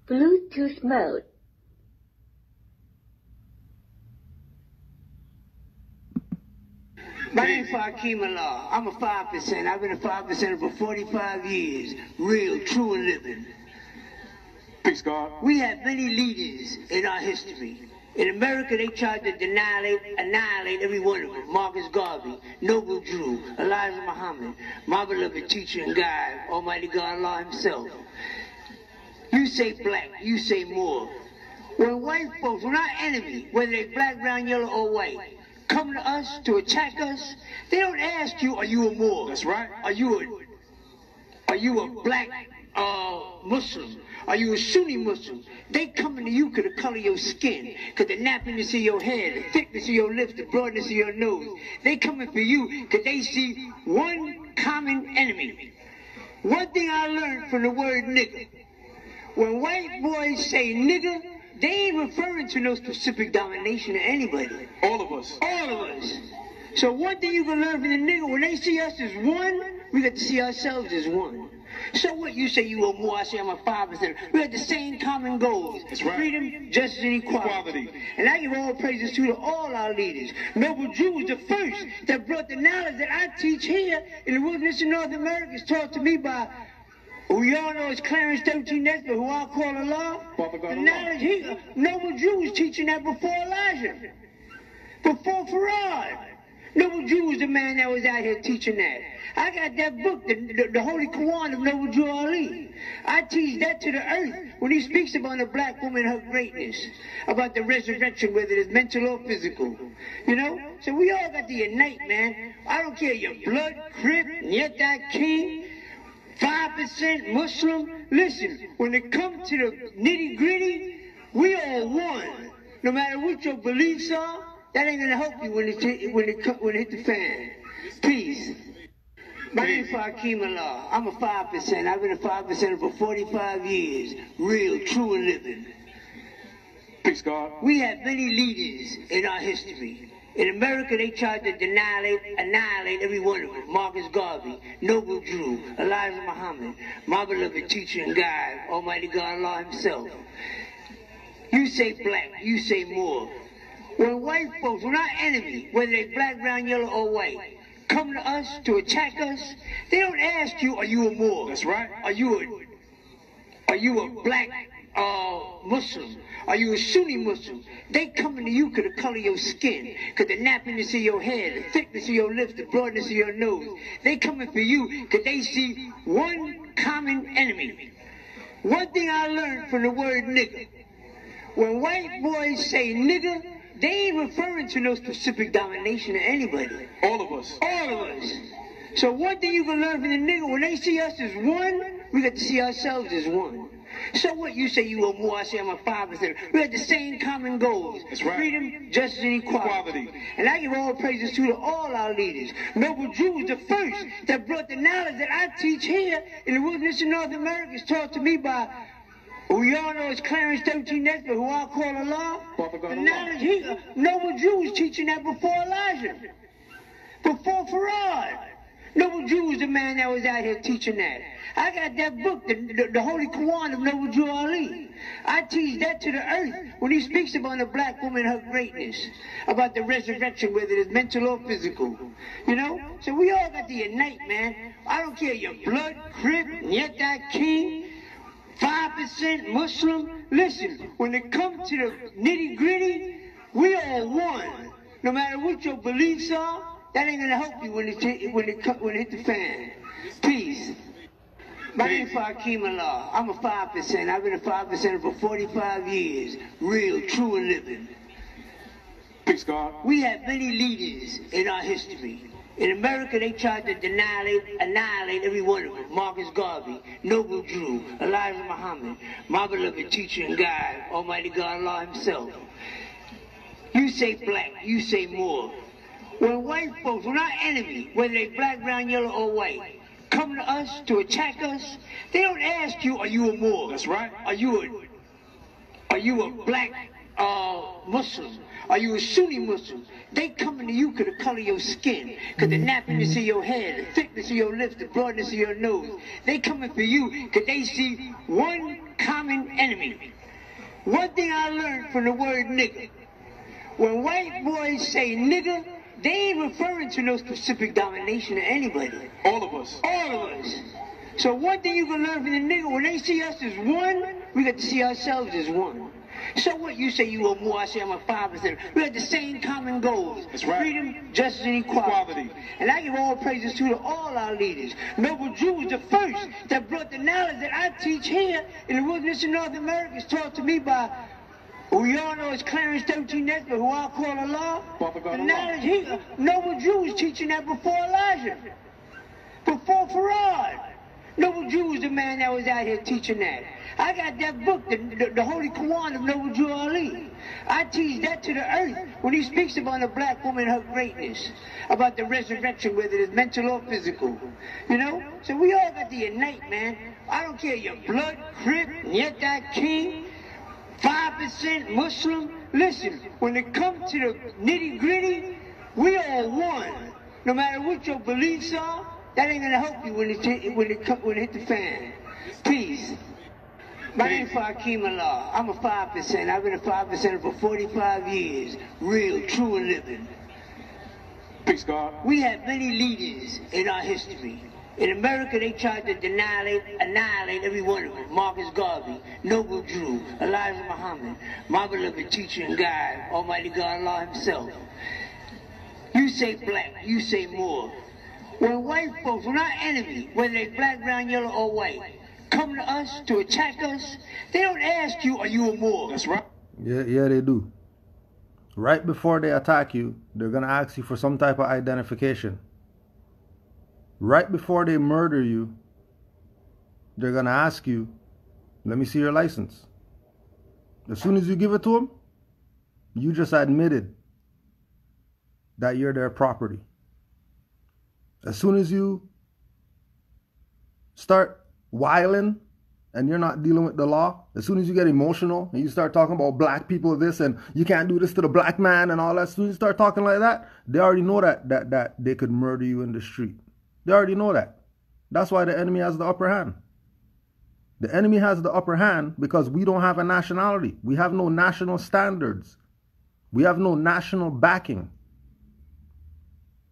Bluetooth mode. My name's Hakeem Allah. I'm a 5%. I've been a 5% for 45 years. Real, true, and living. Peace, God. We have many leaders in our history. In America, they tried to annihilate every one of them. Marcus Garvey, Noble Drew, Elijah Muhammad, my beloved teacher and guide, Almighty God Allah himself. You say black, you say Moor. When white folks, when our enemy, whether they're black, brown, yellow, or white, come to us to attack us, they don't ask you, are you a Moor? That's right. Are you a black Muslim? Are you a Sunni Muslim? They coming to you because the color of your skin, because the nappiness of your hair, the thickness of your lips, the broadness of your nose. They coming for you because they see one common enemy. One thing I learned from the word nigger. When white boys say nigger, they ain't referring to no specific domination of anybody. All of us. All of us. So one thing you can learn from the nigger, when they see us as one, we got to see ourselves as one. So what, you say you are more, I say I'm a 5%. We have the same common goals. That's right. Freedom, justice, and equality. And I give all praises to all our leaders. Noble Drew was the first that brought the knowledge that I teach here in the wilderness of North America. It's taught to me by who y'all know is Clarence 13 Nesbitt, who I call Allah. The knowledge here, Noble Drew was teaching that before Elijah, before Farad. Noble Drew was the man that was out here teaching that. I got that book, the Holy Quran of Noble Drew Ali. I teach that to the earth when he speaks about the black woman and her greatness, about the resurrection, whether it's mental or physical. You know? So we all got to unite, man. I don't care your blood, crip, Nyeta King, 5% Muslim. Listen, when it comes to the nitty-gritty, we all one. No matter what your beliefs are, that ain't gonna help you when it hit the fan. Peace. My name's Hakeem Allah. I'm a 5%. I've been a 5% for 45 years. Real, true, and living. Peace, God. We have many leaders in our history. In America, they tried to annihilate every one of them. Marcus Garvey, Noble Drew, Elijah Muhammad, my beloved teacher and guide, Almighty God Allah himself. You say black, you say Moor. When white folks, when our enemy, whether they're black, brown, yellow, or white, come to us to attack us, they don't ask you, are you a Moor? That's right. Are you a black Muslim? Are you a Sunni Muslim? They coming to you because the color of your skin, because the nappiness of your hair, the thickness of your lips, the broadness of your nose. They coming for you because they see one common enemy. One thing I learned from the word nigger. When white boys say nigger, they ain't referring to no specific domination of anybody. All of us. All of us. So one thing you can learn from the nigger, when they see us as one, we got to see ourselves as one. So what, you say you are more, I say I'm a 5%. We have the same common goals. That's right. Freedom, justice, and equality. And I give all praises to all our leaders. Noble Drew was the first that brought the knowledge that I teach here in the wilderness of North America. It's taught to me by who y'all know is Clarence 13 Nesbitt, who I call Allah. The knowledge here, Noble Drew was teaching that before Elijah, before Farad. Noble Drew was the man that was out here teaching that. I got that book, the Holy Quran of Noble Drew Ali. I teach that to the earth when he speaks about the black woman and her greatness, about the resurrection, whether it's mental or physical. You know? So we all got to unite, man. I don't care your blood, crip, Nyeta King, 5% Muslim. Listen, when it comes to the nitty-gritty, we all one. No matter what your beliefs are, that ain't gonna help you when it hit the fan. Peace. My name's Hakeem Allah. I'm a 5%. I've been a 5% for 45 years. Real, true, and living. Peace, God. We have many leaders in our history. In America, they tried to annihilate every one of them. Marcus Garvey, Noble Drew, Elijah Muhammad, my beloved teacher and guide, Almighty God Allah himself. You say black, you say Moor. When white folks, when our enemy, whether they're black, brown, yellow, or white, come to us to attack us, they don't ask you, are you a Moor? That's right. Are you a black Muslim? Are you a Sunni Muslim? They coming to you because of the color of your skin, because the nappiness of your hair, the thickness of your lips, the broadness of your nose. They coming for you because they see one common enemy. One thing I learned from the word nigger, when white boys say nigger, they ain't referring to no specific domination of anybody. All of us. All of us. So one thing you can learn from the nigger, when they see us as one, we got to see ourselves as one. So what? You say you are more, I say I'm a 5%. We have the same common goals. That's right. Freedom, justice, and equality. And I give all praises to all our leaders. Noble Drew was the first that brought the knowledge that I teach here in the wilderness of North America. It's taught to me by, who we all know is Clarence 13 Nesbitt, who I call Allah. The knowledge Noble Drew was teaching that before Elijah, before Farad. Noble Drew was the man that was out here teaching that. I got that book, the Holy Quran of Noble Drew Ali. I teach that to the earth when he speaks about a black woman and her greatness, about the resurrection, whether it's mental or physical. You know? So we all got to unite, man. I don't care your blood, Crip, Nyeta King, 5% Muslim. Listen, when it comes to the nitty-gritty, we all one. No matter what your beliefs are, that ain't gonna help you when it hit the fan. Peace. My name's Fakim Allah. I'm a 5%. I've been a 5% for 45 years. Real, true, and living. Peace, God. We have many leaders in our history. In America, they tried to annihilate every one of them. Marcus Garvey, Noble Drew, Elijah Muhammad, my beloved teacher and guide, Almighty God Allah Himself. You say black, you say more. When white folks, when our enemy, whether they're black, brown, yellow, or white, come to us to attack us, they don't ask you, are you a Moor? That's right. Yeah, they do. Right before they attack you, they're going to ask you for some type of identification. Right before they murder you, they're going to ask you, let me see your license. As soon as you give it to them, you just admitted that you're their property. As soon as you start whiling and you're not dealing with the law, as soon as you get emotional and you start talking about black people this and you can't do this to the black man and all that, as soon as you start talking like that, they already know that they could murder you in the street. They already know that. That's why the enemy has the upper hand. The enemy has the upper hand because we don't have a nationality. We have no national standards. We have no national backing.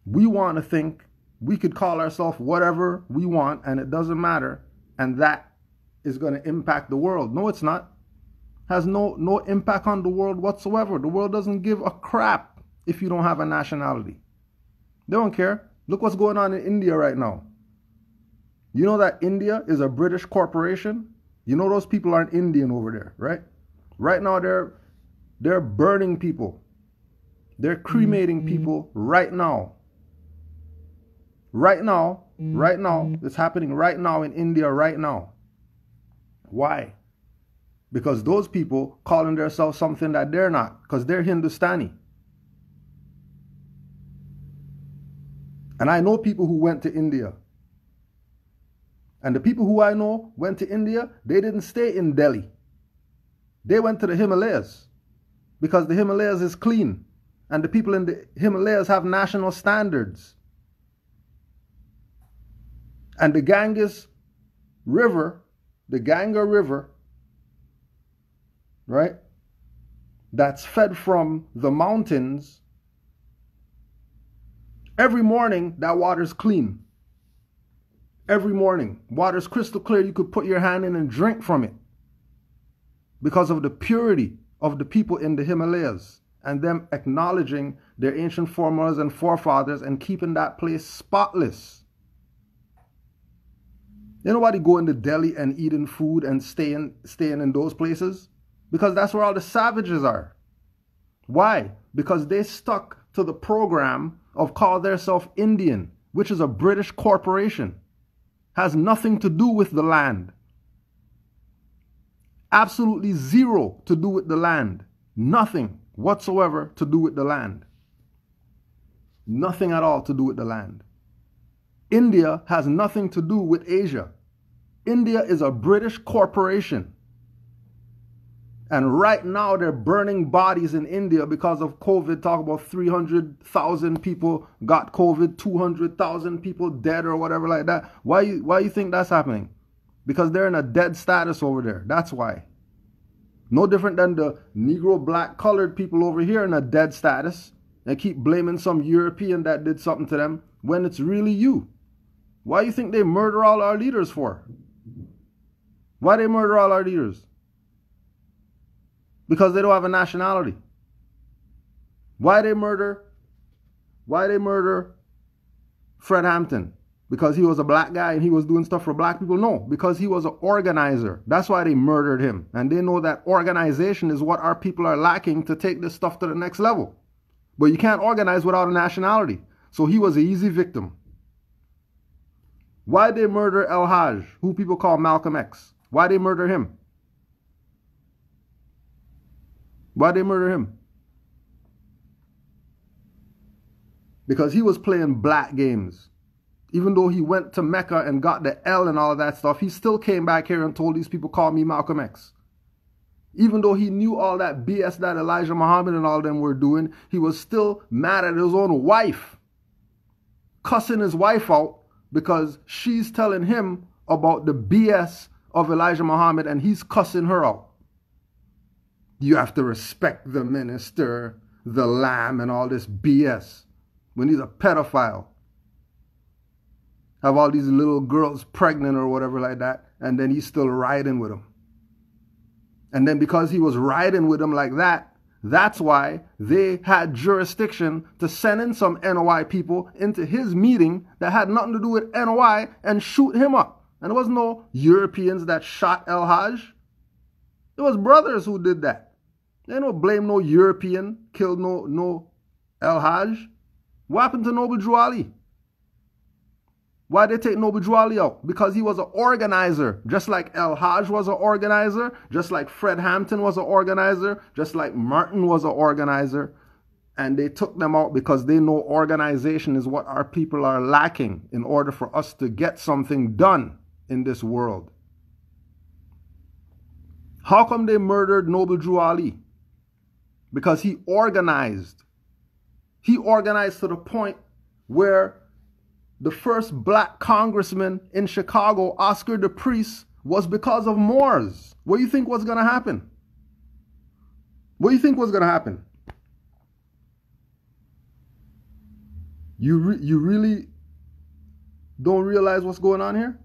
We want to think we could call ourselves whatever we want and it doesn't matter, and that is going to impact the world. No, it's not. Has no impact on the world whatsoever. The world doesn't give a crap if you don't have a nationality. They don't care. Look what's going on in India right now. You know that India is a British corporation? You know those people aren't Indian over there, right? Right now they're burning people. They're cremating people right now. Right now, it's happening right now in India right now. Why? Because those people calling themselves something that they're not, because they're Hindustani. And I know people who went to India. And the people who I know went to India, they didn't stay in Delhi. They went to the Himalayas because the Himalayas is clean. And the people in the Himalayas have national standards. And the Ganges River, the Ganga River, right, that's fed from the mountains, every morning that water's clean. Every morning, water's crystal clear. You could put your hand in and drink from it because of the purity of the people in the Himalayas and them acknowledging their ancient foremothers and forefathers and keeping that place spotless. Ain't nobody going to Delhi and eating food and staying in those places because that's where all the savages are. Why? Because they stuck to the program of call theirself Indian, which is a British corporation. Has nothing to do with the land. Absolutely zero to do with the land. Nothing whatsoever to do with the land. Nothing at all to do with the land. India has nothing to do with Asia. India is a British corporation. And right now they're burning bodies in India because of COVID. Talk about 300,000 people got COVID, 200,000 people dead or whatever like that. Why you think that's happening? Because they're in a dead status over there. That's why. No different than the Negro, black, colored people over here in a dead status. They keep blaming some European that did something to them when it's really you. Why you think they murder all our leaders for? Why they murder all our leaders? Because they don't have a nationality. Why they murder Fred Hampton? Because he was a black guy and he was doing stuff for black people? No, because he was an organizer. That's why they murdered him. And they know that organization is what our people are lacking to take this stuff to the next level. But you can't organize without a nationality. So he was an easy victim. Why they murder El Haj, who people call Malcolm X? Why they murder him? Why they murder him? Because he was playing black games. Even though he went to Mecca and got the L and all of that stuff, he still came back here and told these people, call me Malcolm X. Even though he knew all that BS that Elijah Muhammad and all them were doing, he was still mad at his own wife. Cussing his wife out because she's telling him about the BS of Elijah Muhammad and he's cussing her out. You have to respect the minister, the lamb, and all this BS. When he's a pedophile. Have all these little girls pregnant or whatever like that, and then he's still riding with them. And then because he was riding with them like that, that's why they had jurisdiction to send in some NOI people into his meeting that had nothing to do with NOI and shoot him up. And there was no Europeans that shot El Haj. It was brothers who did that. They don't blame no European, killed no El Haj. What happened to Noble Drew Ali? Why did they take Noble Drew Ali out? Because he was an organizer. Just like El Haj was an organizer. Just like Fred Hampton was an organizer. Just like Martin was an organizer. And they took them out because they know organization is what our people are lacking in order for us to get something done in this world. How come they murdered Noble Drew Ali? Because he organized. He organized to the point where the first black congressman in Chicago, Oscar the Priest, was because of Moors. What do you think was going to happen? What do you think was going to happen? You really don't realize what's going on here?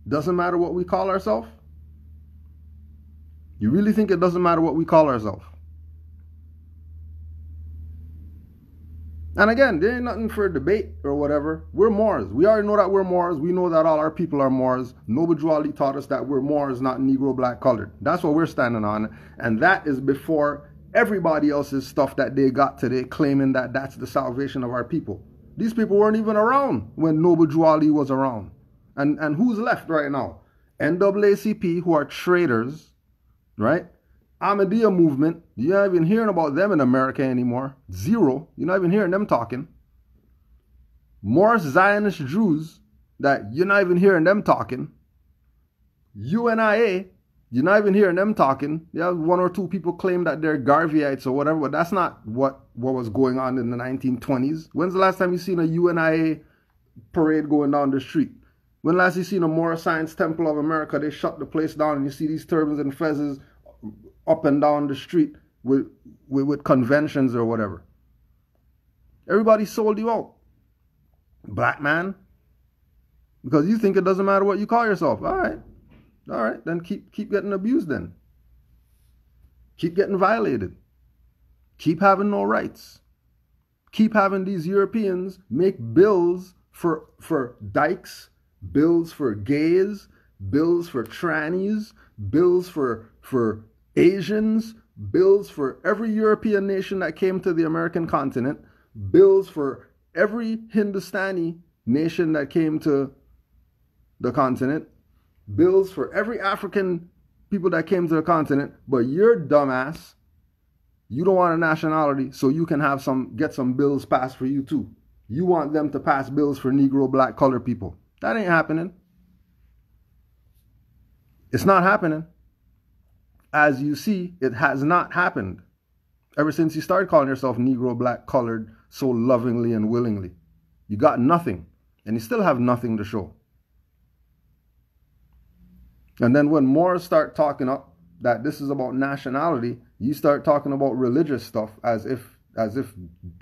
Doesn't matter what we call ourselves? You really think it doesn't matter what we call ourselves? And again, there ain't nothing for debate or whatever. We're Moors. We already know that we're Moors. We know that all our people are Moors. Noble Drew Ali taught us that we're Moors, not Negro, black, colored. That's what we're standing on. And that is before everybody else's stuff that they got today, claiming that that's the salvation of our people. These people weren't even around when Noble Drew Ali was around. And who's left right now? NAACP, who are traitors, right? Ahmadiyya movement, you're not even hearing about them in America anymore. Zero. You're not even hearing them talking. Morris Zionist Jews, that you're not even hearing them talking. UNIA, you're not even hearing them talking. Yeah, one or two people claim that they're Garveyites or whatever, but that's not what was going on in the 1920s. When's the last time you seen a UNIA parade going down the street? When last you seen a Morris Science Temple of America, they shut the place down and you see these turbans and fezzes up and down the street with conventions or whatever. Everybody sold you out. Black man. Because you think it doesn't matter what you call yourself. All right, then keep getting abused then. Keep getting violated. Keep having no rights. Keep having these Europeans make bills for dykes, bills for gays, bills for trannies, bills for Asians, bills for every European nation that came to the American continent, bills for every Hindustani nation that came to the continent, bills for every African people that came to the continent, but you're dumbass. You don't want a nationality, so you can get some bills passed for you too. You want them to pass bills for Negro, black, colored people. That ain't happening. It's not happening. as you see, it has not happened. Ever since you started calling yourself Negro, black, colored so lovingly and willingly. You got nothing. And you still have nothing to show. And then when more start talking up that this is about nationality, you start talking about religious stuff as if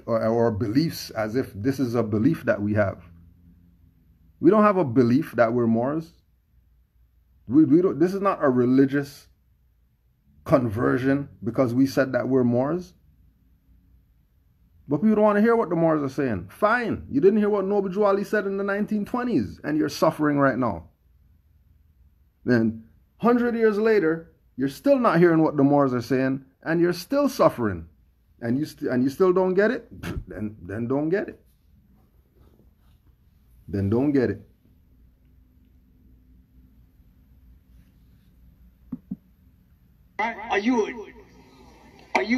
or beliefs, as if this is a belief that we have. We don't have a belief that we're Moors. We don't. This is not a religious conversion because we said that we're Moors. But people don't want to hear what the Moors are saying. Fine. You didn't hear what Noble Drew Ali said in the 1920s, and you're suffering right now. Then 100 years later, you're still not hearing what the Moors are saying, and you're still suffering. And you still don't get it? Then don't get it. Then don't get it. Are you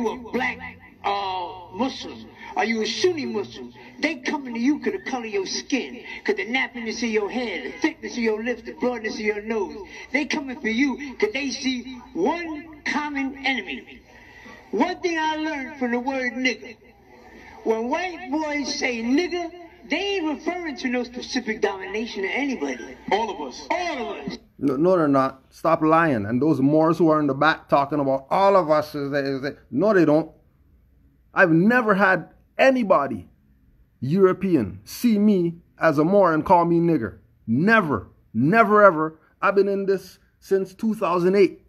a black Muslim? Are you a Sunni Muslim? They coming to you because the color of your skin, because the nappiness of your hair, the thickness of your lips, the broadness of your nose. They coming for you because they see one common enemy. One thing I learned from the word nigger. When white boys say nigger, they ain't referring to no specific domination of anybody. All of us. All of us. No, they're not. Stop lying. And those Moors who are in the back talking about all of us no, they don't. I've never had anybody, European, see me as a Moor and call me nigger. Never. Never ever. I've been in this since 2008.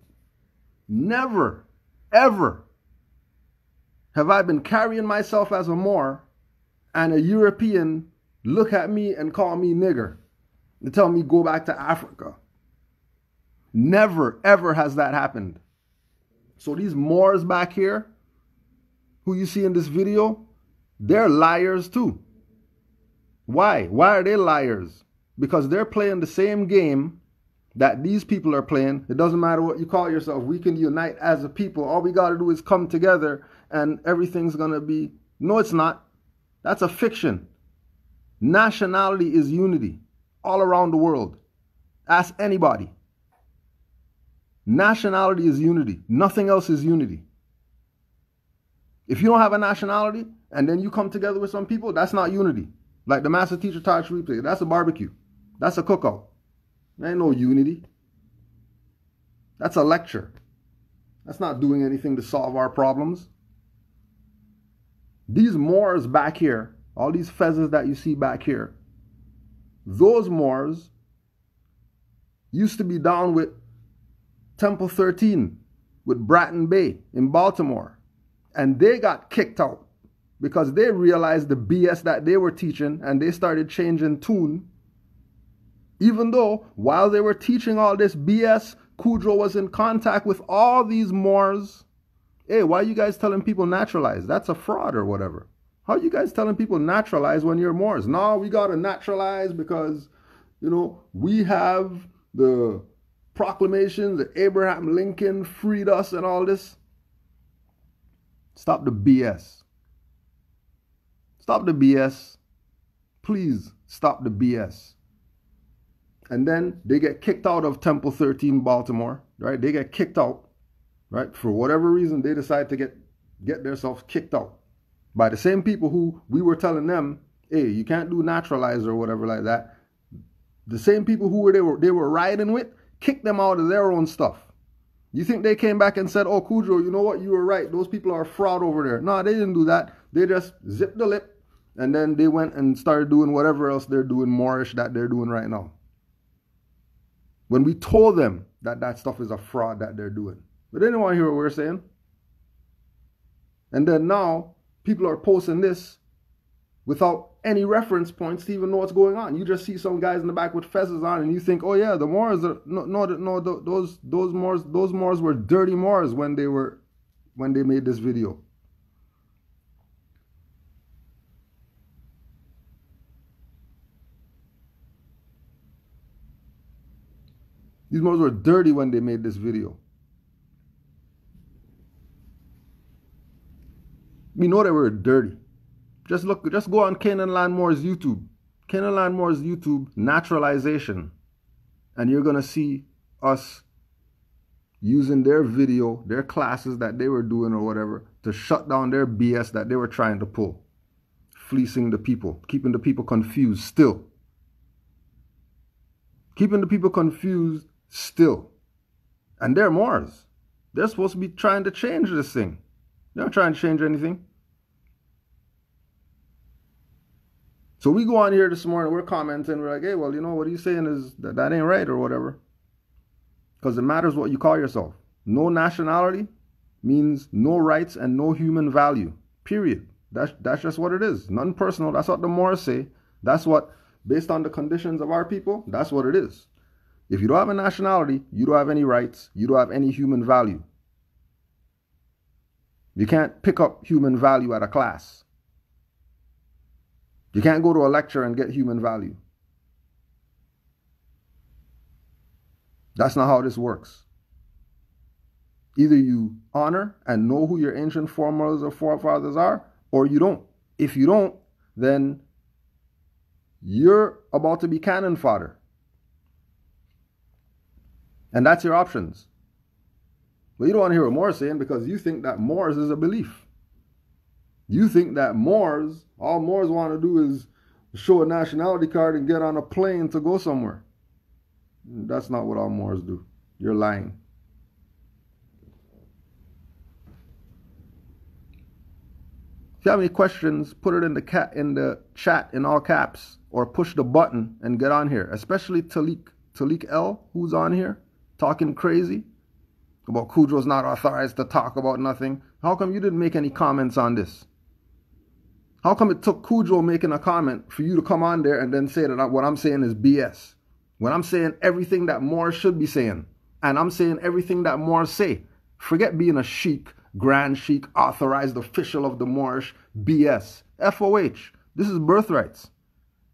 Never, ever have I been carrying myself as a Moor and a European look at me and call me nigger and tell me go back to Africa. Never, ever has that happened. So these Moors back here, who you see in this video, they're liars too. Why? Why are they liars? Because they're playing the same game that these people are playing. It doesn't matter what you call yourself. We can unite as a people. All we got to do is come together and everything's going to be... No, it's not. That's a fiction. Nationality is unity all around the world. Ask anybody. Nationality is unity. Nothing else is unity. If you don't have a nationality and then you come together with some people, that's not unity. Like the master teacher taught replay, that's a barbecue. That's a cookout. There ain't no unity. That's a lecture. That's not doing anything to solve our problems. These Moors back here, all these fezzes that you see back here, those Moors used to be down with Temple 13, with Bratton Bay in Baltimore. And they got kicked out because they realized the BS that they were teaching and they started changing tune. Even though while they were teaching all this BS, Kudro was in contact with all these Moors. Hey, why are you guys telling people naturalize? That's a fraud or whatever. How are you guys telling people naturalize when you're Moors? No, we got to naturalize because, you know, we have the proclamation that Abraham Lincoln freed us and all this. Stop the BS. Stop the BS. Please stop the BS. And then they get kicked out of Temple 13 Baltimore, right? They get kicked out, right? For whatever reason, they decide to get themselves kicked out by the same people who we were telling them, hey, you can't do naturalize or whatever like that. The same people who they were riding with kicked them out of their own stuff. You think they came back and said, oh, Kudro, you know what? You were right. Those people are a fraud over there. No, they didn't do that. They just zipped the lip and then they went and started doing whatever else they're doing Moorish that they're doing right now. When we told them that that stuff is a fraud that they're doing. But they didn't want to hear what we were saying. And then now people are posting this without any reference points to even know what's going on. You just see some guys in the back with fezzes on and you think, oh yeah, the Moors are those Moors were dirty Moors when they made this video. These Moors were dirty when they made this video. We know they were dirty. Just go on Canaanland Moore's YouTube. Canaanland Moore's YouTube naturalization. And you're going to see us using their video, their classes that they were doing or whatever, to shut down their BS that they were trying to pull. Fleecing the people, keeping the people confused still. Keeping the people confused still. And they're Moors. They're supposed to be trying to change this thing. They're not trying to change anything. So we go on here this morning, we're commenting, we're like, hey, well, what are you saying is that ain't right or whatever. Because it matters what you call yourself. No nationality means no rights and no human value. Period. That's just what it is. Nothing personal. That's what the Moors say. That's what, based on the conditions of our people, that's what it is. If you don't have a nationality, you don't have any rights. You don't have any human value. You can't pick up human value at a class. You can't go to a lecture and get human value. That's not how this works. Either you honor and know who your ancient foremothers or forefathers are, or you don't. If you don't, then you're about to be cannon fodder. And that's your options. But you don't want to hear what Moors saying because you think that Moors is a belief. You think that Moors, all Moors want to do is show a nationality card and get on a plane to go somewhere. That's not what all Moors do. You're lying. If you have any questions, put it in the chat in all caps or push the button and get on here. Especially Talik L, who's on here talking crazy about Kudro's not authorized to talk about nothing. How come you didn't make any comments on this? How come it took Kudro making a comment for you to come on there and then say that what I'm saying is BS? When I'm saying everything that Moors should be saying, and I'm saying everything that Moors say. Forget being a sheikh, grand sheikh, authorized official of the Moorish, BS. FOH. This is birthrights.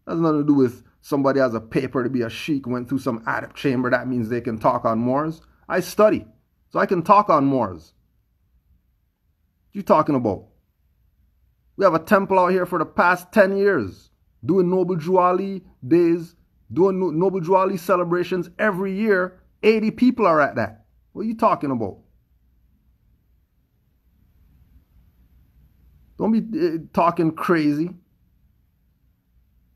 That has nothing to do with somebody has a paper to be a sheikh, went through some adept chamber. That means they can talk on Moors. I study, so I can talk on Moors. What you talking about? We have a temple out here for the past 10 years, doing Noble Juali days, doing Noble Juali celebrations every year. 80 people are at that. What are you talking about? Don't be talking crazy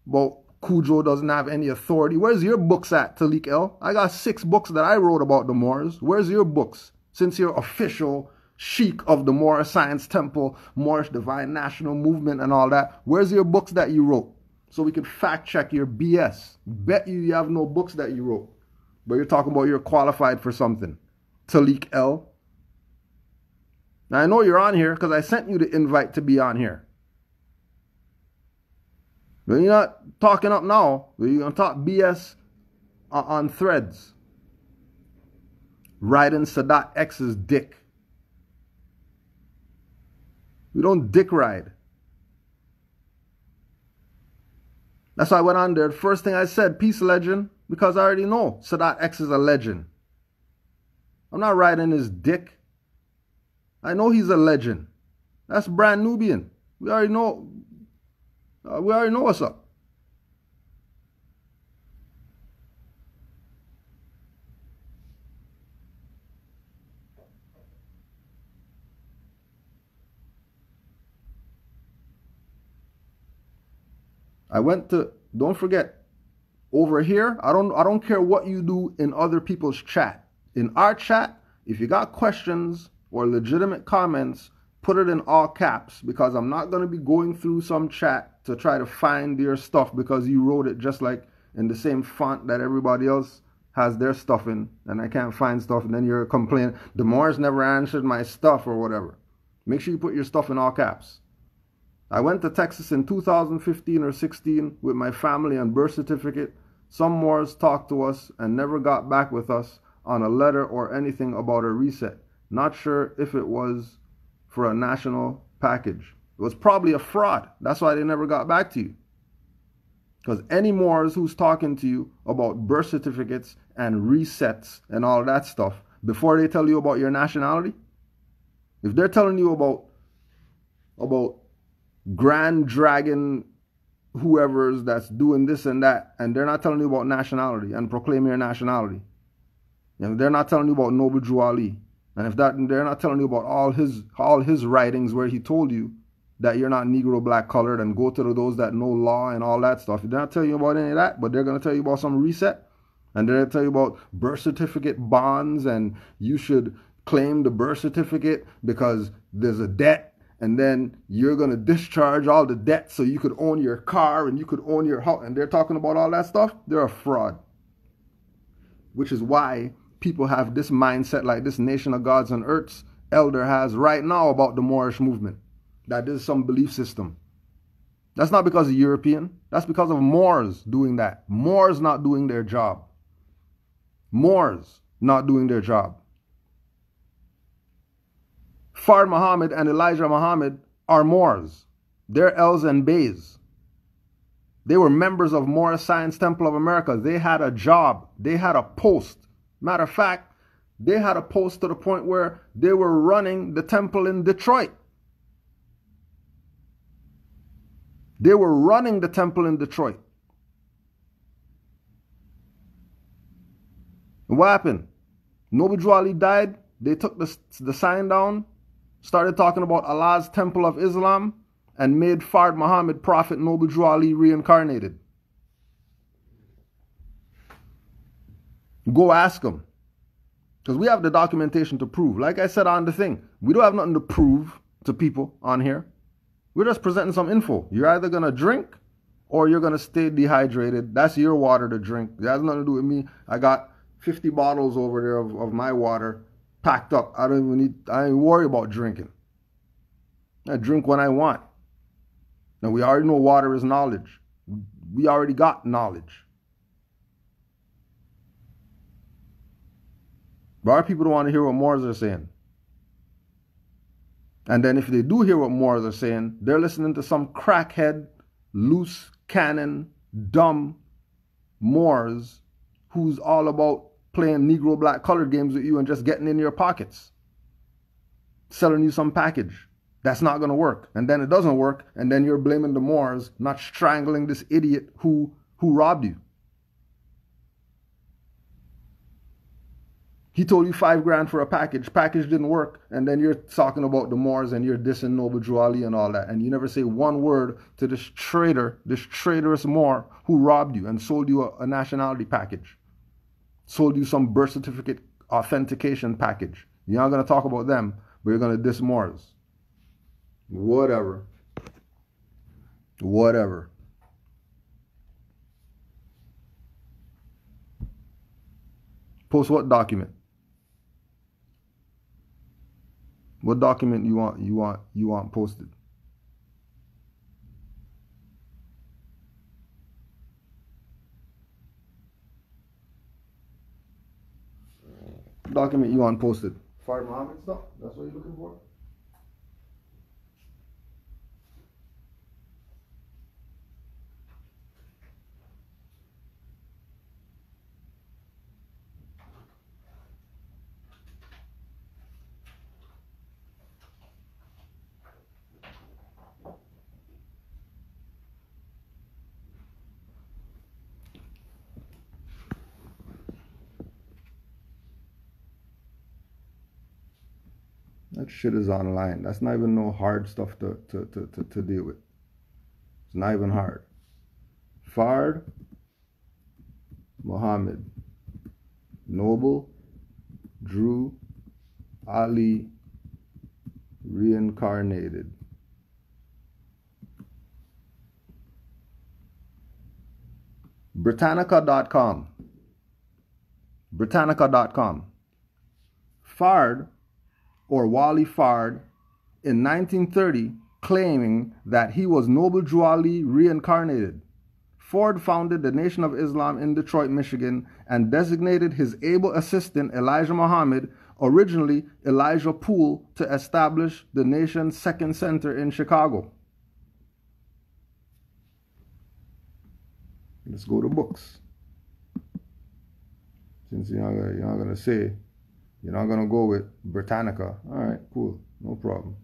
about Kudro doesn't have any authority. Where's your books at, Talik L? I got 6 books that I wrote about the Moors. Where's your books? Since you're official sheikh of the Moorish Science Temple, Moorish Divine National Movement and all that, where's your books that you wrote? So we could fact check your BS. Bet you have no books that you wrote. But you're talking about you're qualified for something. Talik L. Now I know you're on here because I sent you the invite to be on here. But you're not talking up now. You're going to talk BS on threads. Riding Sadat X's dick. We don't dick ride. That's why I went on there. The first thing I said, peace legend, because I already know Sadat X is a legend. I'm not riding his dick. I know he's a legend. That's brand Nubian. We already know. We already know what's up. I went to, don't forget, over here, I don't care what you do in other people's chat. In our chat, if you got questions or legitimate comments, put it in all caps, because I'm not going to be going through some chat to try to find your stuff because you wrote it just like in the same font that everybody else has their stuff in, and I can't find stuff, and then you're complaining, the Moors never answered my stuff or whatever. Make sure you put your stuff in all caps. I went to Texas in 2015 or 16 with my family and birth certificate. Some Moors talked to us and never got back with us on a letter or anything about a reset. Not sure if it was for a national package. It was probably a fraud. That's why they never got back to you. Because any Moors who's talking to you about birth certificates and resets and all that stuff, before they tell you about your nationality, if they're telling you about Grand Dragon whoever's that's doing this and that, and they're not telling you about nationality and proclaim your nationality, And they're not telling you about Noble Drew Ali. And if that, they're not telling you about all his writings where he told you that you're not Negro black colored and go to those that know law and all that stuff. They're not telling you about any of that, but they're going to tell you about some reset. And they're going to tell you about birth certificate bonds, and you should claim the birth certificate because there's a debt, and then you're going to discharge all the debt so you could own your car and you could own your house. And they're talking about all that stuff. They're a fraud. Which is why people have this mindset like this Nation of Gods and Earth's elder has right now about the Moorish movement. That is some belief system. That's not because of European. That's because of Moors doing that. Moors not doing their job. Moors not doing their job. Fard Muhammad and Elijah Muhammad are Moors. They're Els and Beys. They were members of Moorish Science Temple of America. They had a job. They had a post. Matter of fact, they had a post to the point where they were running the temple in Detroit. They were running the temple in Detroit. And what happened? Noble Drew Ali died. They took the sign down, started talking about Allah's Temple of Islam, and made Fard Muhammad Prophet Noble Drew Ali reincarnated. Go ask them. Because we have the documentation to prove. Like I said on the thing, we don't have nothing to prove to people on here. We're just presenting some info. You're either going to drink or you're going to stay dehydrated. That's your water to drink. That has nothing to do with me. I got 50 bottles over there of my water packed up. I ain't worry about drinking. I drink when I want. Now, we already know water is knowledge. We already got knowledge. But our people don't want to hear what Moors are saying. And then if they do hear what Moors are saying, they're listening to some crackhead, loose cannon, dumb Moors who's all about playing Negro black colored games with you and just getting in your pockets. Selling you some package. That's not going to work. And then it doesn't work. And then you're blaming the Moors not strangling this idiot who robbed you. He told you $5,000 for a package. Package didn't work. And then you're talking about the Moors and you're dissing Noble Drew Ali and all that. And you never say one word to this traitor, this traitorous Moor who robbed you and sold you a nationality package. Sold you some birth certificate authentication package. You're not going to talk about them, but you're going to diss Moors. Whatever. Whatever. Post what document? What document you want posted? Document you want posted? Fard Muhammad stuff? That's what you're looking for? That shit is online. That's not even no hard stuff to deal with. It's not even hard. Fard Muhammad Noble Drew Ali reincarnated. Britannica.com. Britannica.com. Fard, or Wali Fard, in 1930, claiming that he was Noble Drew Ali reincarnated. Ford founded the Nation of Islam in Detroit, Michigan, and designated his able assistant Elijah Muhammad, originally Elijah Poole, to establish the nation's second center in Chicago. Let's go to books. Since you're not gonna say, you're not gonna go with Britannica. All right, cool, no problem.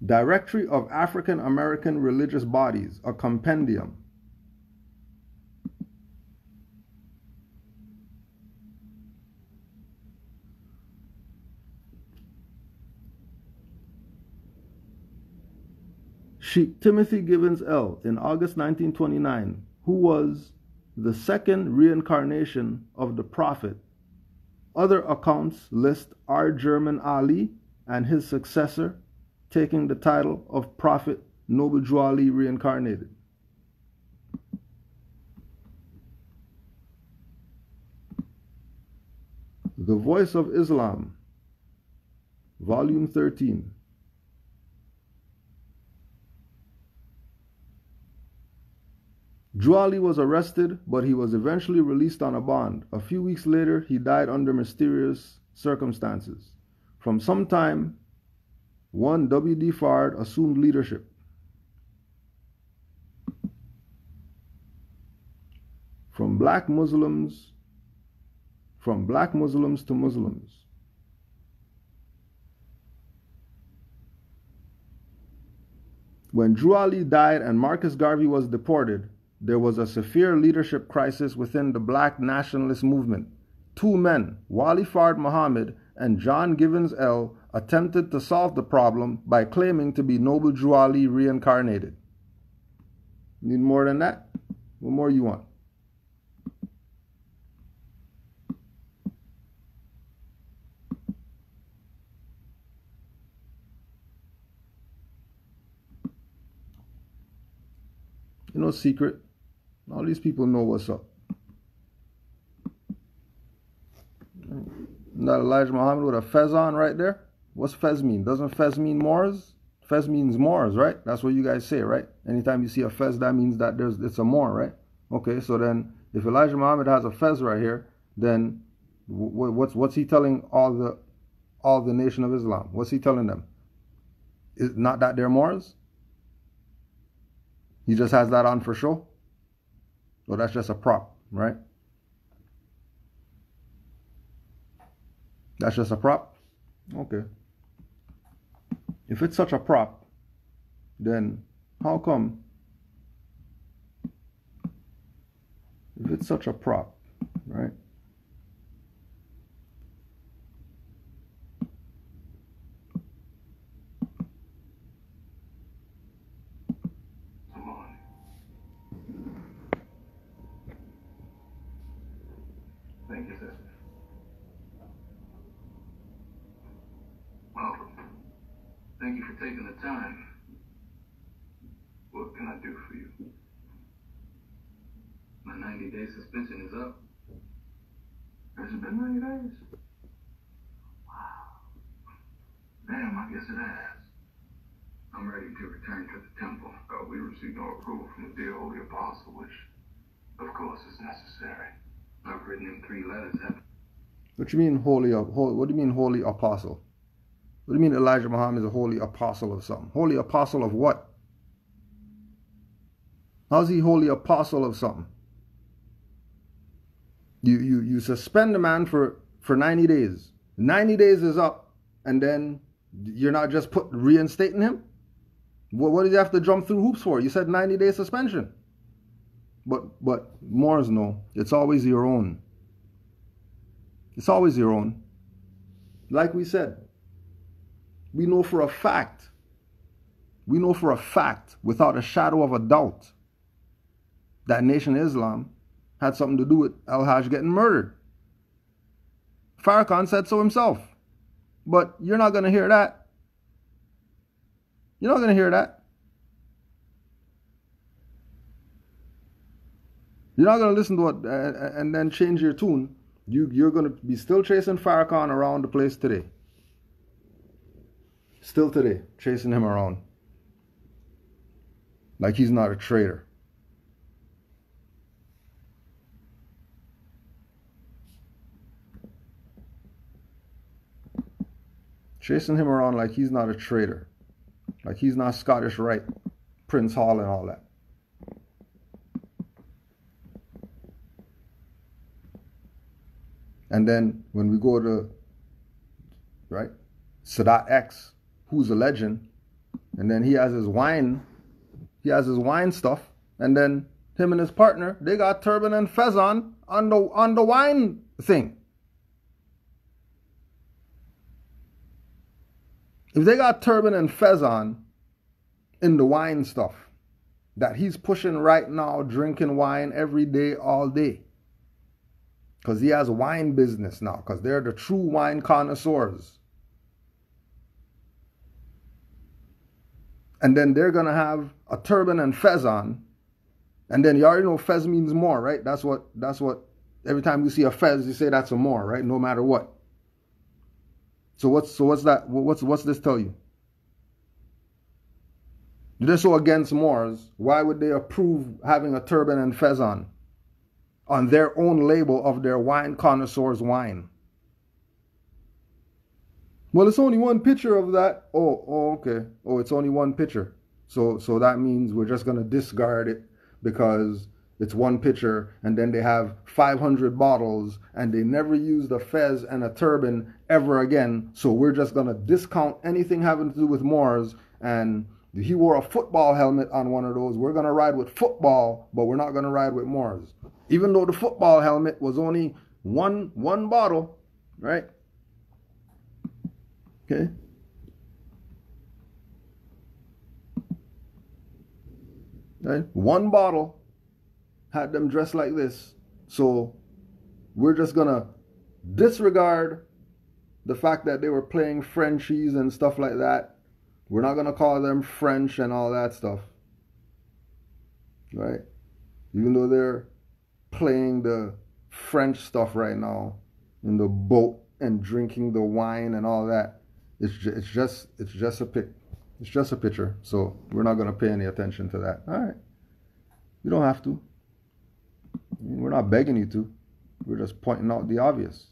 Directory of African American Religious Bodies, a compendium. Sheikh Timothy Gibbons L. in August 1929, who was the second reincarnation of the Prophet. Other accounts list R. German Ali and his successor taking the title of Prophet Noble Drew Ali reincarnated. The Voice of Islam, Volume 13. Drew Ali was arrested, but he was eventually released on a bond. A few weeks later, he died under mysterious circumstances. From some time, one W.D. Fard assumed leadership. From black Muslims to Muslims. When Drew Ali died and Marcus Garvey was deported, there was a severe leadership crisis within the black nationalist movement. Two men, Wali Fard Muhammad and John Givens L., attempted to solve the problem by claiming to be Noble Drew Ali reincarnated. Need more than that? What more you want? No secret. All these people know what's up. That Elijah Muhammad with a fez on right there. What's fez mean? Doesn't fez mean Moors? Fez means Moors, right? That's what you guys say, right? Anytime you see a fez, that means that it's a Moor, right? Okay, so then if Elijah Muhammad has a fez right here, then what's he telling all the nation of Islam? What's he telling them? Is not that they're Moors? He just has that on for show? So that's just a prop, right? That's just a prop? Okay. If it's such a prop, then how come, if it's such a prop, right? Thank you, sister. Welcome. Thank you for taking the time. What can I do for you? My 90-day suspension is up. Has it been 90 days? Wow. Damn, I guess it has. I'm ready to return to the temple. We received no approval from the dear Holy Apostle, which, of course, is necessary. I've written him 3 letters. What do you mean what do you mean holy apostle? What do you mean Elijah Muhammad is a holy apostle of something? Holy apostle of what? How's he holy apostle of something? You suspend the man for 90 days. 90 days is up, and then you're not just reinstating him? What did you have to jump through hoops for? You said 90-day suspension. But Moors know it's always your own. It's always your own. Like we said, we know for a fact, without a shadow of a doubt, that Nation of Islam had something to do with Al-Hajj getting murdered. Farrakhan said so himself. But you're not going to hear that. You're not going to hear that. You're not going to listen to it and then change your tune. You're going to be still chasing Farrakhan around the place today. Still today, chasing him around. Like he's not a traitor. Chasing him around like he's not a traitor. Like he's not Scottish Rite, Prince Hall and all that. And then when we go to, right, Sadat X, who's a legend, and then he has his wine stuff, and then him and his partner, they got turban and fez on the wine thing. If they got turban and fez on in the wine stuff that he's pushing right now, drinking wine every day, all day. Because he has a wine business now, because they're the true wine connoisseurs. And then they're going to have a turban and fez on. And then you already know fez means more, right? That's what, every time you see a fez, you say that's a more, right? No matter what. So what's that? What's this tell you? They're so against Moors. Why would they approve having a turban and fez on their own label of their wine connoisseur's wine? Well, it's only one picture of that. Oh, okay. Oh, it's only one picture. So that means we're just gonna discard it because it's one picture, and then they have 500 bottles, and they never used a fez and a turban ever again. So we're just gonna discount anything having to do with Moors. And he wore a football helmet on one of those. We're gonna ride with football, but we're not gonna ride with Moors. Even though the football helmet was only one bottle, right? Okay. Right? One bottle had them dressed like this. So we're just gonna disregard the fact that they were playing Frenchies and stuff like that. We're not gonna call them French and all that stuff. Right? Even though they're playing the French stuff right now in the boat and drinking the wine and all that. It's just a picture. So we're not gonna pay any attention to that. All right. You don't have to. We're not begging you to. We're just pointing out the obvious.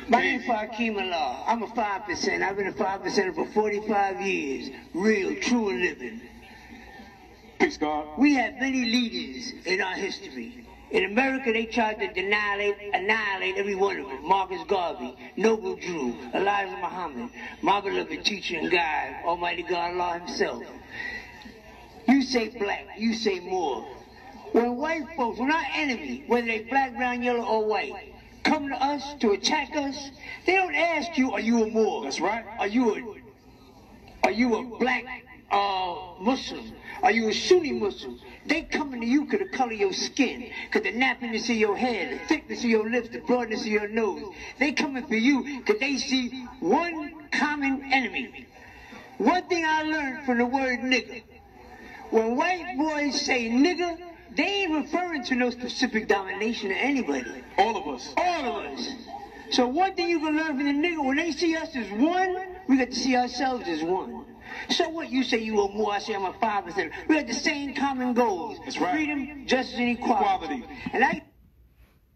My name's Fakim Allah. I'm a 5%. I've been a 5%er for 45 years. Real, true, and living. Peace, God. We have many leaders in our history. In America, they tried to annihilate every one of them. Marcus Garvey, Noble Drew, Elijah Muhammad, my beloved teacher and guide, Almighty God Allah himself. You say black, you say Moor. When white folks, when our enemy, whether they black, brown, yellow, or white, come to us to attack us, they don't ask you, are you a Moor? That's right. Are you a black Muslim? Are you a Sunni Muslim? They coming to you because the color of your skin, because the nappiness of your hair, the thickness of your lips, the broadness of your nose. They coming for you because they see one common enemy. One thing I learned from the word nigger. When white boys say nigger, they ain't referring to no specific domination of anybody. All of us. All of us. So one thing you can learn from the nigger, when they see us as one, we got to see ourselves as one. So what? You say you a Moor, I say I'm a 5%. We have the same common goals. That's right. Freedom, justice, and equality.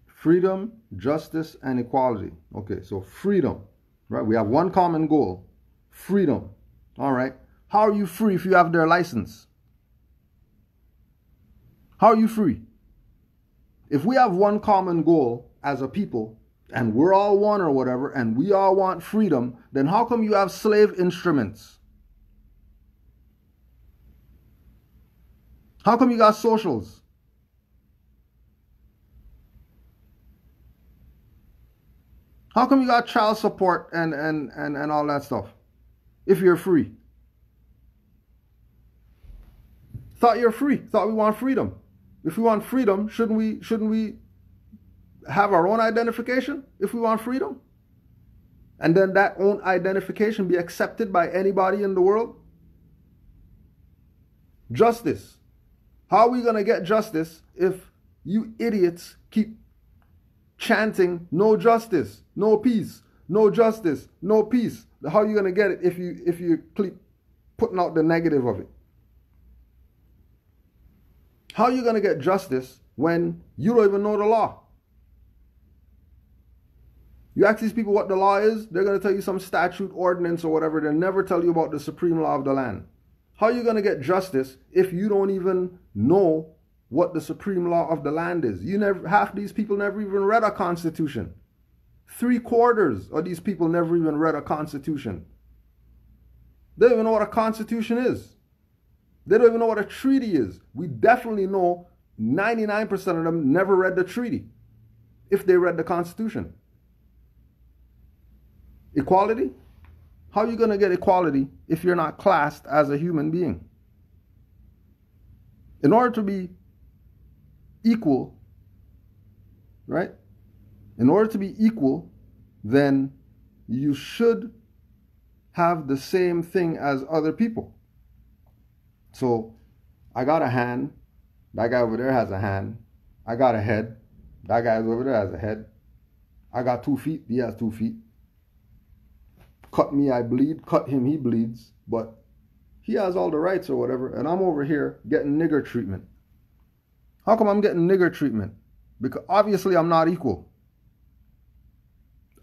Freedom, justice, and equality. Okay, so freedom, right? We have one common goal. Freedom. All right. How are you free if you have their license? How are you free? If we have one common goal as a people, and we're all one or whatever, and we all want freedom, then how come you have slave instruments? How come you got socials? How come you got child support and all that stuff? If you're free. Thought you're free. Thought we want freedom. If we want freedom, shouldn't we have our own identification if we want freedom? And then that own identification be accepted by anybody in the world? Justice. How are we going to get justice if you idiots keep chanting no justice, no peace, no justice, no peace? How are you going to get it if you keep putting out the negative of it? How are you going to get justice when you don't even know the law? You ask these people what the law is, they're going to tell you some statute, ordinance, or whatever. They'll never tell you about the supreme law of the land. How are you going to get justice if you don't even know what the supreme law of the land is? Half these people never even read a constitution. 3/4 of these people never even read a constitution. They don't even know what a constitution is. They don't even know what a treaty is. We definitely know 99% of them never read the treaty, if they read the Constitution. Equality? How are you going to get equality if you're not classed as a human being? In order to be equal, right? In order to be equal, then you should have the same thing as other people. So, I got a hand. That guy over there has a hand. I got a head. That guy over there has a head. I got 2 feet. He has 2 feet. Cut me, I bleed. Cut him, he bleeds. But he has all the rights or whatever. And I'm over here getting nigger treatment. How come I'm getting nigger treatment? Because obviously I'm not equal.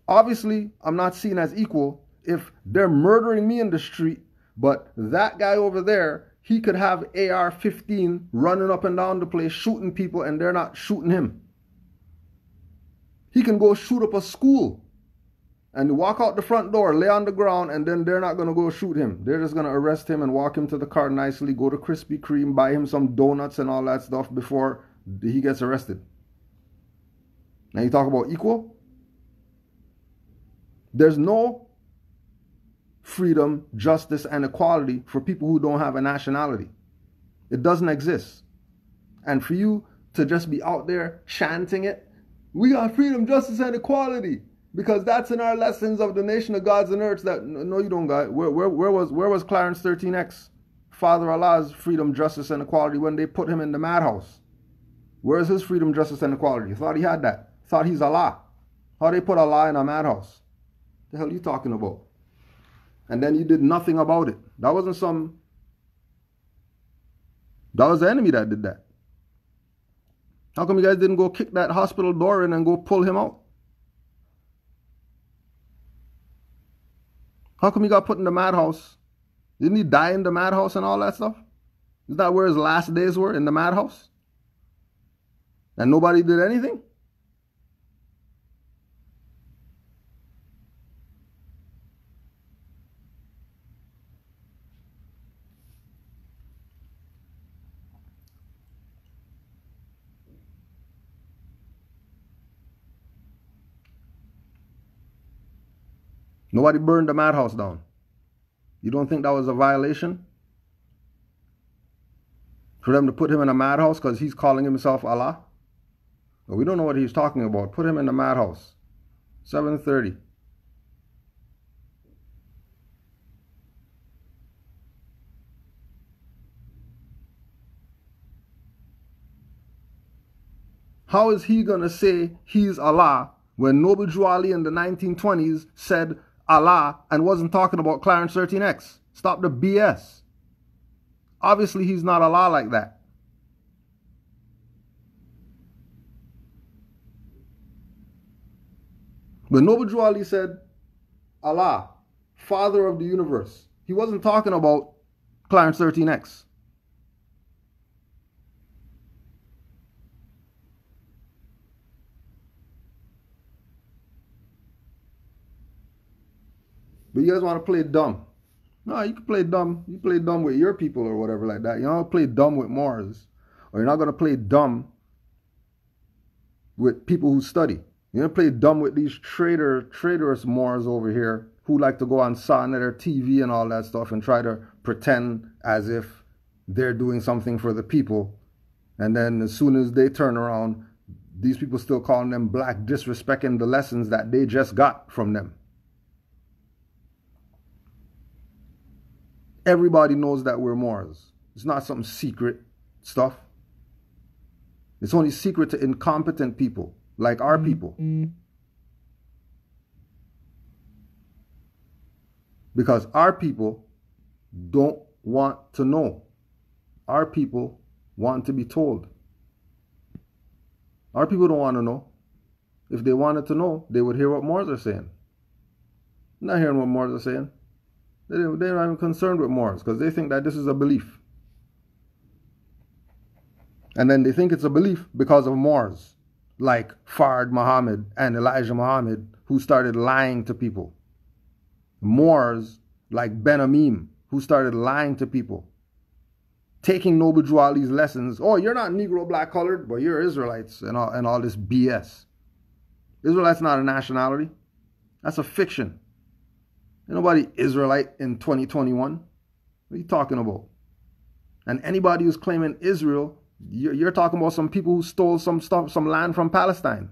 Obviously I'm not seen as equal if they're murdering me in the street, but that guy over there, he could have AR-15 running up and down the place shooting people and they're not shooting him. He can go shoot up a school and walk out the front door, lay on the ground, and then they're not going to go shoot him. They're just going to arrest him and walk him to the car nicely, go to Krispy Kreme, buy him some donuts and all that stuff before he gets arrested. Now you talk about equal? There's no freedom, justice, and equality for people who don't have a nationality. It doesn't exist. And for you to just be out there chanting it, we got freedom, justice, and equality, because that's in our lessons of the nation of gods and earths. That no, you don't got. Where was Clarence 13X, Father Allah's freedom, justice, and equality when they put him in the madhouse? Where's his freedom, justice, and equality? You thought he had that? Thought he's Allah? How they put Allah in a madhouse? The hell are you talking about? And then you did nothing about it. That was the enemy that did that. How come you guys didn't go kick that hospital door in and go pull him out? How come he got put in the madhouse? Didn't he die in the madhouse and all that stuff? Is that where his last days were, in the madhouse? And nobody did anything? Nobody burned the madhouse down. You don't think that was a violation? For them to put him in a madhouse because he's calling himself Allah? But we don't know what he's talking about. Put him in the madhouse. 7:30. How is he going to say he's Allah when Noble Drew Ali in the 1920s said Allah and wasn't talking about Clarence 13X? Stop the BS. Obviously, he's not Allah like that. When Noble Drew Ali said Allah, Father of the universe, he wasn't talking about Clarence 13X. But you guys want to play dumb. No, you can play dumb. You play dumb with your people or whatever like that. You don't play dumb with Moors. Or you're not going to play dumb with people who study. You're going to play dumb with these traitorous Moors over here who like to go on Saturday TV and all that stuff and try to pretend as if they're doing something for the people. And then as soon as they turn around, these people still calling them black, disrespecting the lessons that they just got from them. Everybody knows that we're Moors. It's not some secret stuff. It's only secret to incompetent people like our people. Because our people don't want to know. Our people want to be told. Our people don't want to know. If they wanted to know, they would hear what Moors are saying. Not hearing what Moors are saying. They're not even concerned with Moors because they think that this is a belief. And then they think it's a belief because of Moors, like Fard Muhammad and Elijah Muhammad, who started lying to people. Moors like Ben Amim, who started lying to people. Taking Noble Drew Ali's lessons. Oh, you're not Negro, black, colored, but you're Israelites and all this BS. Israelites not a nationality. That's a fiction. Ain't nobody Israelite in 2021. What are you talking about? And anybody who's claiming Israel, you're talking about some people who stole some stuff, some land from Palestine.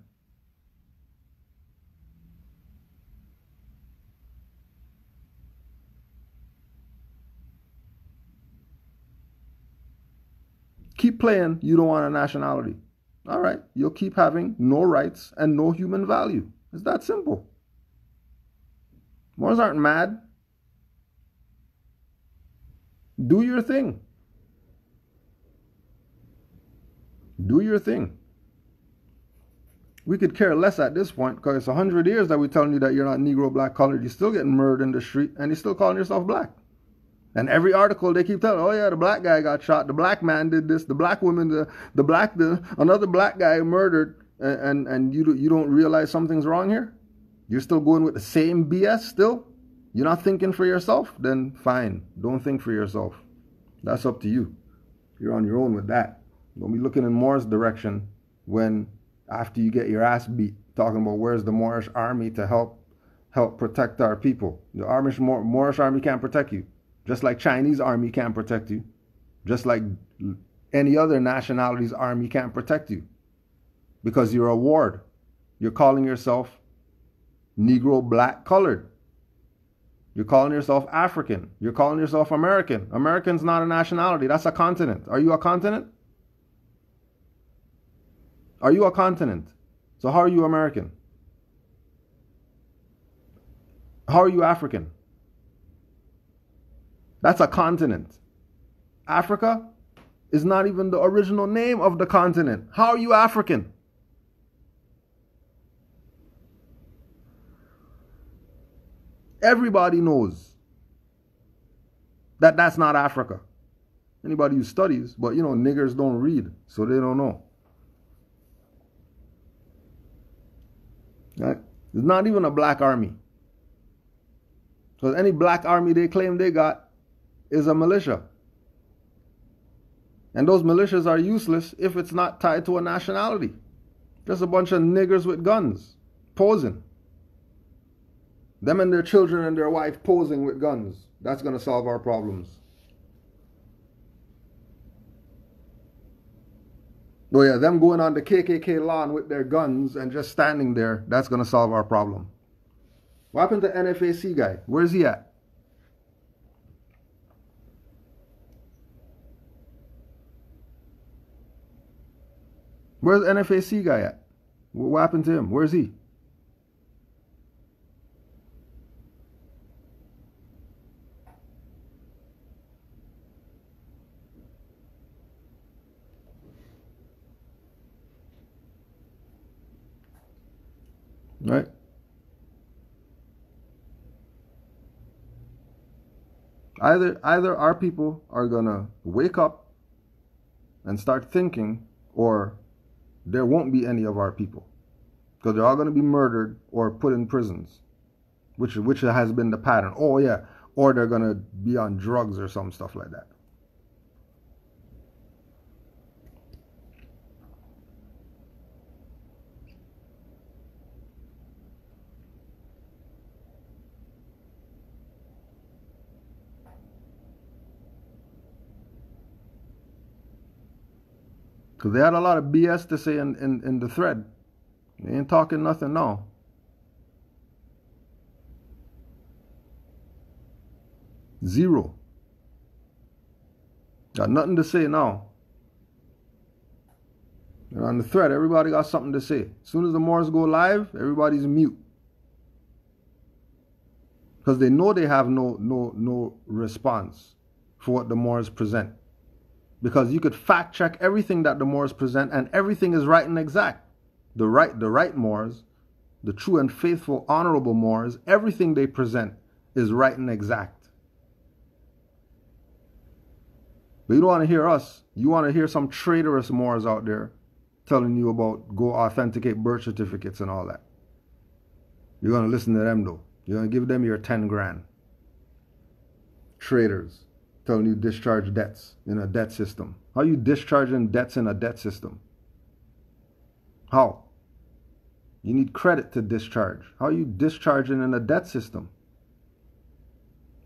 Keep playing, you don't want a nationality. All right, you'll keep having no rights and no human value. It's that simple. Moors aren't mad. Do your thing. Do your thing. We could care less at this point because it's 100 years that we're telling you that you're not Negro, black, colored. You're still getting murdered in the street and you're still calling yourself black. And every article they keep telling, oh yeah, the black guy got shot, the black man did this, the black woman, another black guy murdered, and you don't realize something's wrong here? You're still going with the same BS still? You're not thinking for yourself? Then fine, don't think for yourself. That's up to you. You're on your own with that. Don't be looking in Moorish direction when after you get your ass beat, talking about where's the Moorish army to help protect our people. The Moorish army can't protect you. Just like Chinese army can't protect you. Just like any other nationality's army can't protect you. Because you're a ward. You're calling yourself Negro, black, colored. You're calling yourself African. You're calling yourself American. American's not a nationality. That's a continent. Are you a continent? Are you a continent? So how are you American? How are you African? That's a continent. Africa is not even the original name of the continent. How are you African? Everybody knows that that's not Africa. Anybody who studies, but you know, niggers don't read, so they don't know. Right? There's not even a black army. So any black army they claim they got is a militia. And those militias are useless if it's not tied to a nationality. Just a bunch of niggers with guns, posing. Them and their children and their wife posing with guns. That's going to solve our problems. Oh yeah, them going on the KKK lawn with their guns and just standing there, that's going to solve our problem. What happened to NFAC guy? Where's he at? Where's NFAC guy at? What happened to him? Where's he? Right? Either our people are gonna wake up and start thinking, or there won't be any of our people, because they're all gonna be murdered or put in prisons, which has been the pattern. Oh yeah, or they're gonna be on drugs or some stuff like that. Because they had a lot of BS to say in the thread. They ain't talking nothing now. Zero. Got nothing to say now. And on the thread, everybody got something to say. As soon as the Moors go live, everybody's mute. Because they know they have no response for what the Moors present. Because you could fact check everything that the Moors present, and everything is right and exact. The right Moors, the true and faithful, honorable Moors, everything they present is right and exact. But you don't want to hear us. You want to hear some traitorous Moors out there telling you about go authenticate birth certificates and all that. You're going to listen to them though. You're going to give them your 10 grand. Traitors. Telling you discharge debts in a debt system. How are you discharging debts in a debt system? How? You need credit to discharge. How are you discharging in a debt system?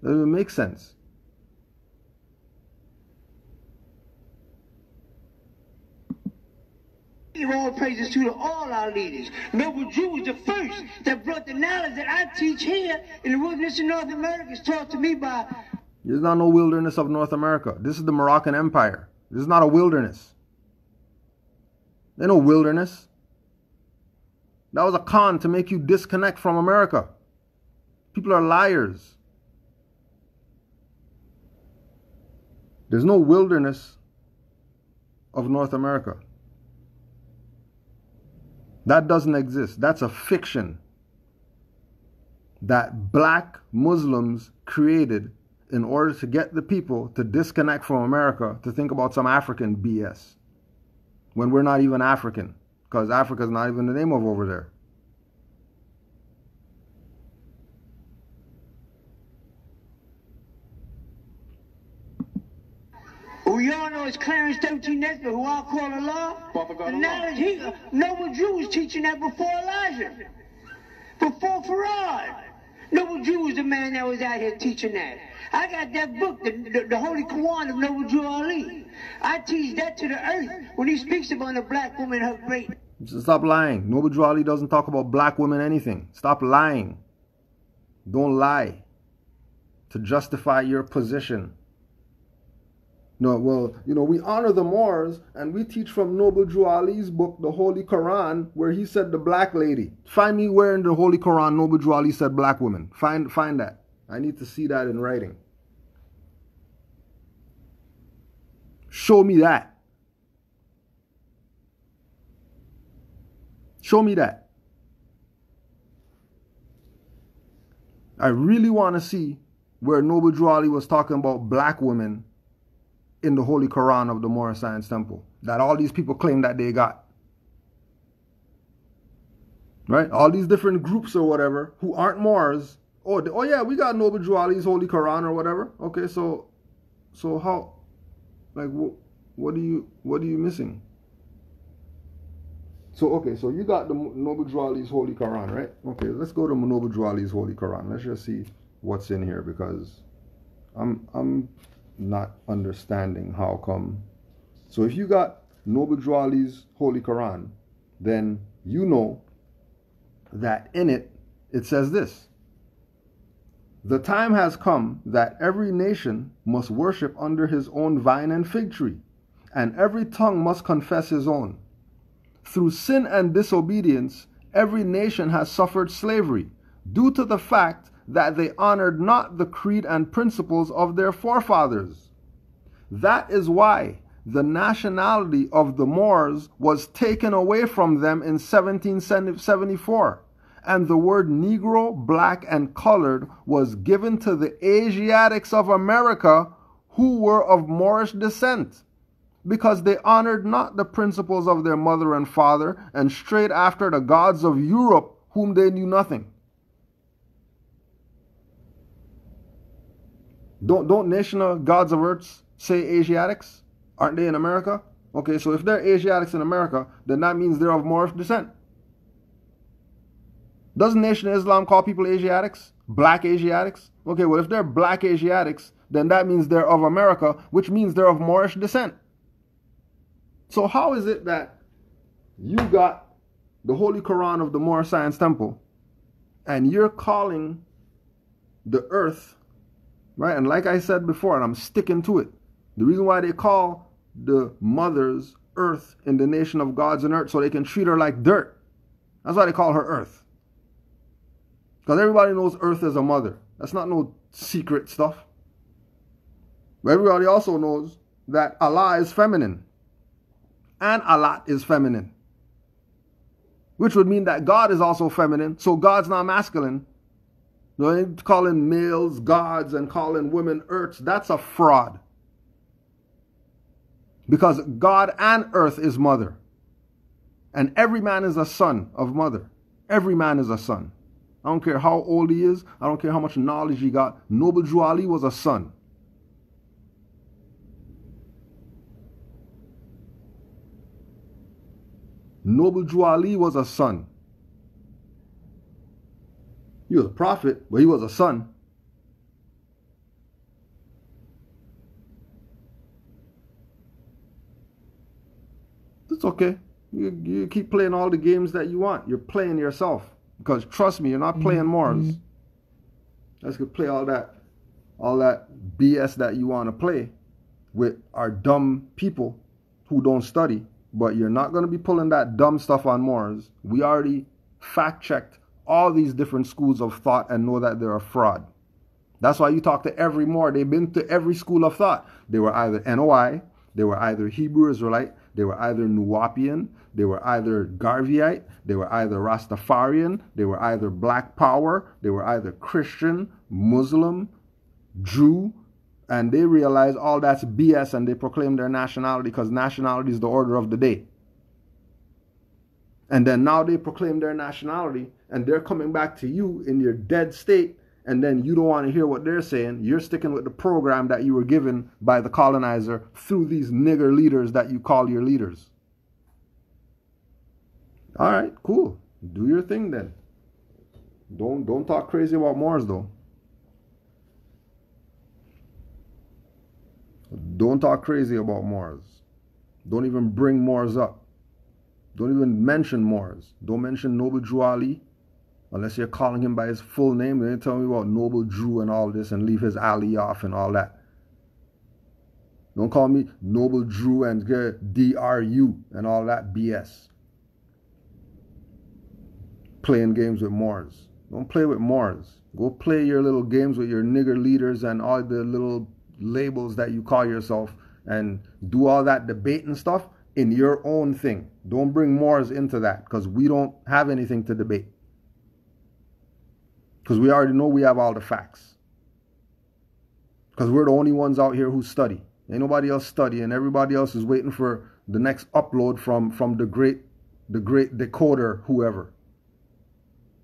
Doesn't even make sense. Give all praises to all our leaders. Noble Jew was the first that brought the knowledge that I teach here in the wilderness of North America. It's taught to me by... There's not no wilderness of North America. This is the Moroccan Empire. This is not a wilderness. There's no wilderness. That was a con to make you disconnect from America. People are liars. There's no wilderness of North America. That doesn't exist. That's a fiction that black Muslims created in order to get the people to disconnect from America, to think about some African BS. When we're not even African, because Africa's not even the name of over there. Who y'all know is Clarence 13 Nesbitt, who I call Allah. The knowledge he, Noble Jew was teaching that before Elijah, before Farad. Noble Jew was the man that was out here teaching that. I got that book, the Holy Quran of Noble Jew Ali. I teach that to the earth when he speaks about a black woman, her great. Stop lying. Noble Jew Ali doesn't talk about black women anything. Stop lying. Don't lie to justify your position. No, well, we honor the Moors, and we teach from Noble Jew Ali's book, the Holy Quran, where he said the black lady. Find me where in the Holy Quran Noble Jew Ali said black women. Find that. I need to see that in writing. Show me that. Show me that. I really want to see where Noble Jew Ali was talking about black women in the Holy Quran of the Moorish Science Temple that all these people claim that they got. Right? All these different groups or whatever who aren't Moors. Oh yeah, we got Noble Jew Ali's Holy Quran or whatever. Okay, so how, like, what are you missing? So you got the Noble Jew Ali's Holy Quran, right? Okay, let's go to Noble Jew Ali's Holy Quran. Let's just see what's in here, because I'm not understanding how come. So if you got Noble Jew Ali's Holy Quran, then you know that in it says this: the time has come that every nation must worship under his own vine and fig tree, and every tongue must confess his own. Through sin and disobedience, every nation has suffered slavery, due to the fact that they honored not the creed and principles of their forefathers. That is why the nationality of the Moors was taken away from them in 1774, and the word Negro, black, and colored was given to the Asiatics of America who were of Moorish descent, because they honored not the principles of their mother and father, and strayed after the gods of Europe, whom they knew nothing. Don't national gods of earth say Asiatics? Aren't they in America? Okay, so if they're Asiatics in America, then that means they're of Moorish descent. Doesn't Nation of Islam call people Asiatics? Black Asiatics? Okay, well, if they're black Asiatics, then that means they're of America, which means they're of Moorish descent. So how is it that you got the Holy Quran of the Moorish Science Temple, and you're calling the earth, right? And like I said before, and I'm sticking to it, the reason why they call the mothers earth in the nation of gods and earth, so they can treat her like dirt. That's why they call her earth. Because everybody knows earth is a mother. That's not no secret stuff. But everybody also knows that Allah is feminine. And Allah is feminine. Which would mean that God is also feminine, so God's not masculine. Calling males gods and calling women earths, that's a fraud. Because God and earth is mother. And every man is a son of mother. Every man is a son. I don't care how old he is. I don't care how much knowledge he got. Noble Jew Ali was a son. Noble Jew Ali was a son. He was a prophet, but he was a son. okay. You keep playing all the games that you want. You're playing yourself. Because trust me, you're not playing Moors. Let's go play all that BS that you want to play with our dumb people who don't study. But you're not going to be pulling that dumb stuff on Moors. We already fact-checked all these different schools of thought and know that they're a fraud. That's why you talk to every Moor. They've been to every school of thought. They were either NOI, they were either Hebrew Israelite, they were either Nuwapian, they were either Garveyite, they were either Rastafarian, they were either Black Power, they were either Christian, Muslim, Jew, and they realize all that's BS and they proclaim their nationality because nationality is the order of the day. And then now they proclaim their nationality and they're coming back to you in your dead state, and then you don't want to hear what they're saying. You're sticking with the program that you were given by the colonizer through these nigger leaders that you call your leaders. All right, cool. Do your thing then. Don't talk crazy about Moors though. Don't talk crazy about Moors. Don't even bring Moors up. Don't even mention Moors. Don't mention Noble Drew Ali. Unless you're calling him by his full name, then tell me about Noble Drew and all this and leave his Ali off and all that. Don't call me Noble Drew and DRU and all that BS. Playing games with Moors. Don't play with Moors. Go play your little games with your nigger leaders and all the little labels that you call yourself and do all that debating stuff in your own thing. Don't bring Moors into that because we don't have anything to debate. Because we already know we have all the facts. Because we're the only ones out here who study. Ain't nobody else studying. Everybody else is waiting for the next upload from the great decoder, whoever.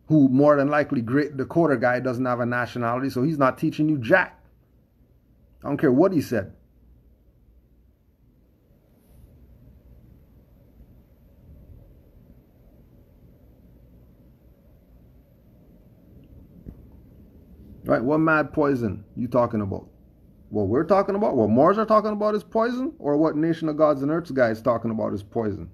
Who more than likely, great decoder guy doesn't have a nationality, so he's not teaching you jack. I don't care what he said. Right, what mad poison you talking about? What we're talking about, what Moors are talking about is poison? Or what Nation of Gods and Earth's guy is talking about is poison?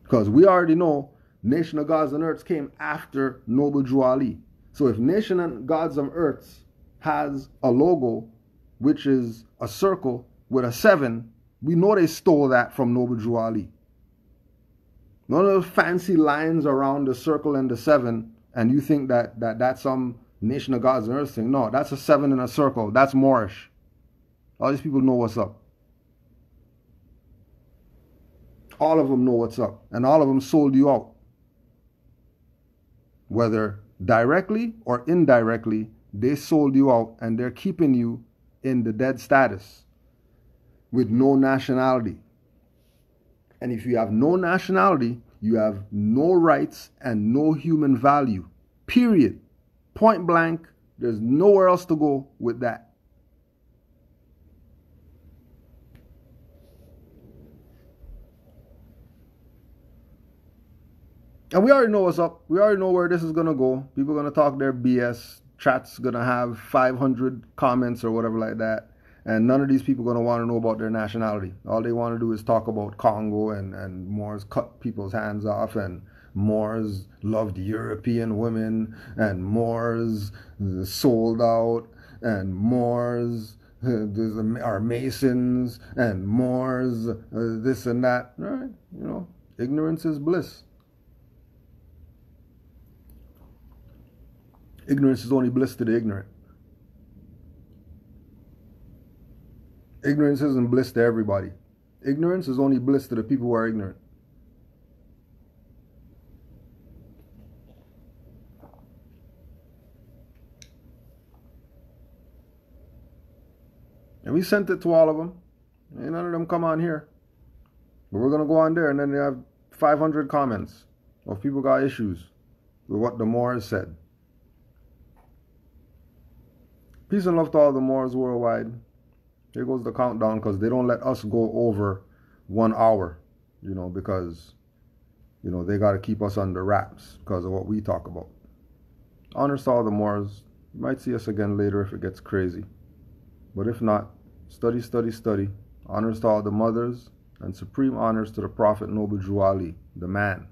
Because we already know Nation of Gods and Earths came after Noble Drew Ali. So if Nation of Gods and Earths has a logo, which is a circle with a 7, we know they stole that from Noble Drew Ali. None of those fancy lines around the circle and the 7, and you think that's some Nation of Gods and Earth thing. No, that's a 7 in a circle. That's Moorish. All these people know what's up. All of them know what's up. And all of them sold you out. Whether directly or indirectly, they sold you out and they're keeping you in the dead status with no nationality. And if you have no nationality, you have no rights and no human value. Period. Point blank. There's nowhere else to go with that. And we already know what's up. We already know where this is going to go. People are going to talk their BS. Chat's going to have 500 comments or whatever like that. And none of these people are going to want to know about their nationality. All they want to do is talk about Congo and Moors cut people's hands off, and Moors loved European women, and Moors sold out, and Moors are Masons, and Moors this and that. All right, you know, ignorance is bliss. Ignorance is only bliss to the ignorant. Ignorance isn't bliss to everybody. Ignorance is only bliss to the people who are ignorant. And we sent it to all of them. Ain't none of them come on here. But we're going to go on there, and then they have 500 comments of people got issues with what the Moors said. Peace and love to all the Moors worldwide. Here goes the countdown, because they don't let us go over 1 hour, you know, because, you know, they got to keep us under wraps because of what we talk about. Honors to all the Moors. You might see us again later if it gets crazy. But if not, study, study, study. Honors to all the mothers, and supreme honors to the Prophet Noble Jew Ali, the man.